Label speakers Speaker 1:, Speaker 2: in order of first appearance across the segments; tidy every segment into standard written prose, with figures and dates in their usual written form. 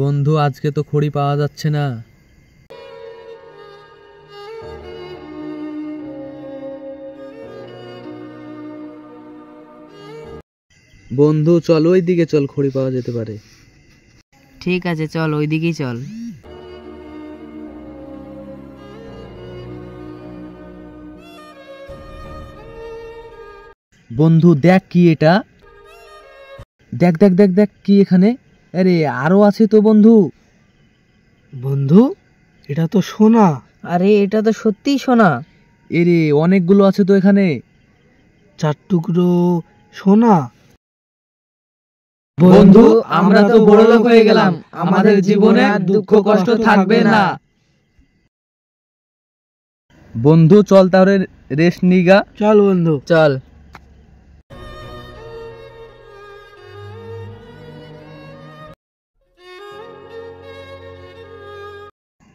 Speaker 1: বন্ধু, আজকে তো খড়ি পাওয়া যাচ্ছে না। বন্ধু চল, ওই দিকে চল, খড়ি পাওয়া যেতে পারে।
Speaker 2: ঠিক আছে, চল ওই দিকেই চল।
Speaker 1: বন্ধু দেখ কি এটা, দেখ দেখ দেখ দেখ কি এখানে। আরে আরো আছে তো বন্ধু।
Speaker 3: বন্ধু, এটা তো সোনা।
Speaker 2: আরে এটা তো সত্যিই সোনা।
Speaker 1: এরে অনেকগুলো আছে তো এখানে।
Speaker 3: 4 টুকরো সোনা।
Speaker 1: বন্ধু, আমরা তো বড়লোক হয়ে গেলাম, আমাদের জীবনে আর দুঃখ কষ্ট থাকবে না। বন্ধু চল তাহলে রেস্ট নিগা।
Speaker 3: চল বন্ধু
Speaker 2: চল।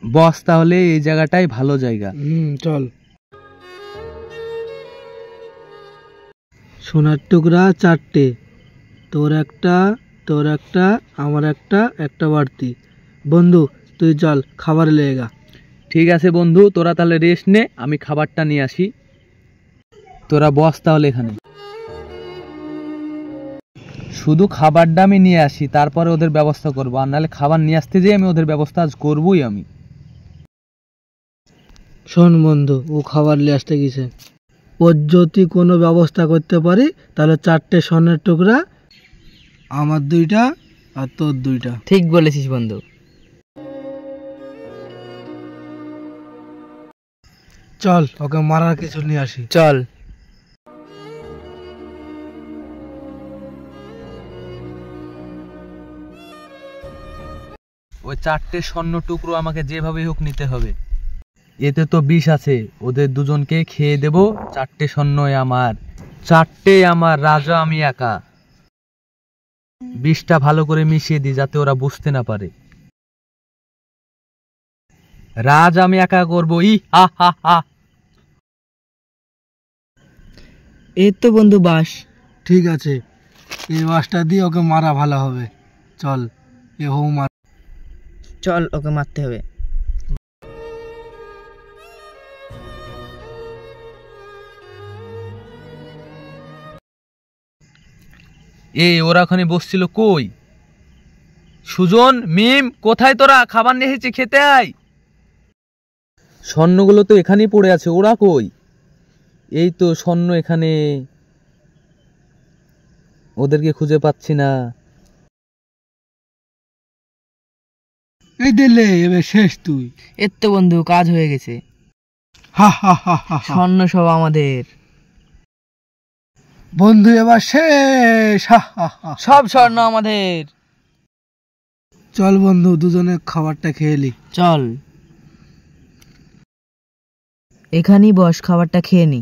Speaker 1: বস, তাহলে এই জায়গাটাই ভালো জায়গা।
Speaker 3: চল। সোনার টুকরা 4টে, তোর একটা, তোর একটা, আমার একটা, একটা বাড়তি। বন্ধু তুই চল, খাবার লেগা।
Speaker 1: ঠিক আছে বন্ধু, তোরা তাহলে রেস্ট নে, আমি খাবারটা নিয়ে আসি। তোরা বস তাহলে এখানে। শুধু খাবারটা আমি নিয়ে আসি, তারপরে ওদের ব্যবস্থা করবো। আর নাহলে খাবার নিয়ে আসতে যেয়ে আমি ওদের ব্যবস্থা আজ করবোই আমি।
Speaker 3: শোন বন্ধু, ও খাবার নিয়ে আসতে গেছে। ওর যদি কোনো ব্যবস্থা করতে পারি তাহলে 4টে সোনার টুকরা, আমার 2টা আর তোর 2টা।
Speaker 2: ঠিক বলেছিস বন্ধু।
Speaker 3: চল ওকে মারার কিছু নিয়ে আসি।
Speaker 2: চল।
Speaker 1: ওই 4টে স্বর্ণ টুকরো আমাকে যেভাবে হোক নিতে হবে। এতে তো বিষ আছে, ওদের দুজনকে খেয়ে দেব। 4টে স্বর্ণ আমার, 4টে আমার, রাজা আমি একা। বিষটা ভালো করে মিশিয়ে দিই যাতে ওরা বুঝতে না পারে। রাজ আমি একা করবো। ই হা হা হা।
Speaker 2: এই তো বন্ধু বাস।
Speaker 3: ঠিক আছে, এই বাসটা দিয়ে ওকে মারা ভালো হবে। চল এ হো মার।
Speaker 2: চল ওকে মারতে হবে।
Speaker 1: ওরা ওখানে বসছিল কই? সুজন, মিম, কোথায় তোরা? খাবার নিয়ে এসেছি, খেতে আয়। স্বর্ণগুলো তো এখানেই পড়ে আছে, ওরা কই? এই তো স্বর্ণ এখানে, ওদেরকে খুঁজে পাচ্ছি না।
Speaker 3: এই দিলে এবার শেষ তুই।
Speaker 2: এর তো বন্ধু কাজ হয়ে গেছে।
Speaker 3: হা হা হা হা।
Speaker 2: স্বর্ণ সব আমাদের।
Speaker 3: বন্ধু এবার শেষ। হা হা হা।
Speaker 2: সব স্বর্ণ আমাদের।
Speaker 3: চল বন্ধু, দুজনে খাবারটা খেয়ে নি।
Speaker 2: চল। এখানেই বস, খাবারটা খেয়ে নি।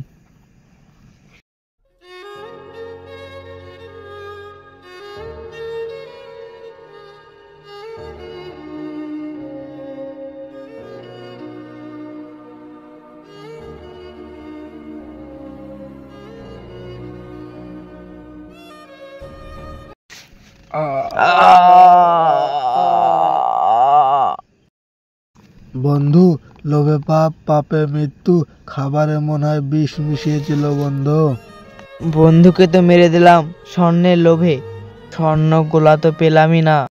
Speaker 3: বন্ধু, লোভে পাপ, পাপে মৃত্যু। খাবারে মনে হয় বিষ মিশিয়েছিল বন্ধু।
Speaker 2: বন্ধুকে তো মেরে দিলাম স্বর্ণের লোভে, স্বর্ণ গোলা তো পেলামই না।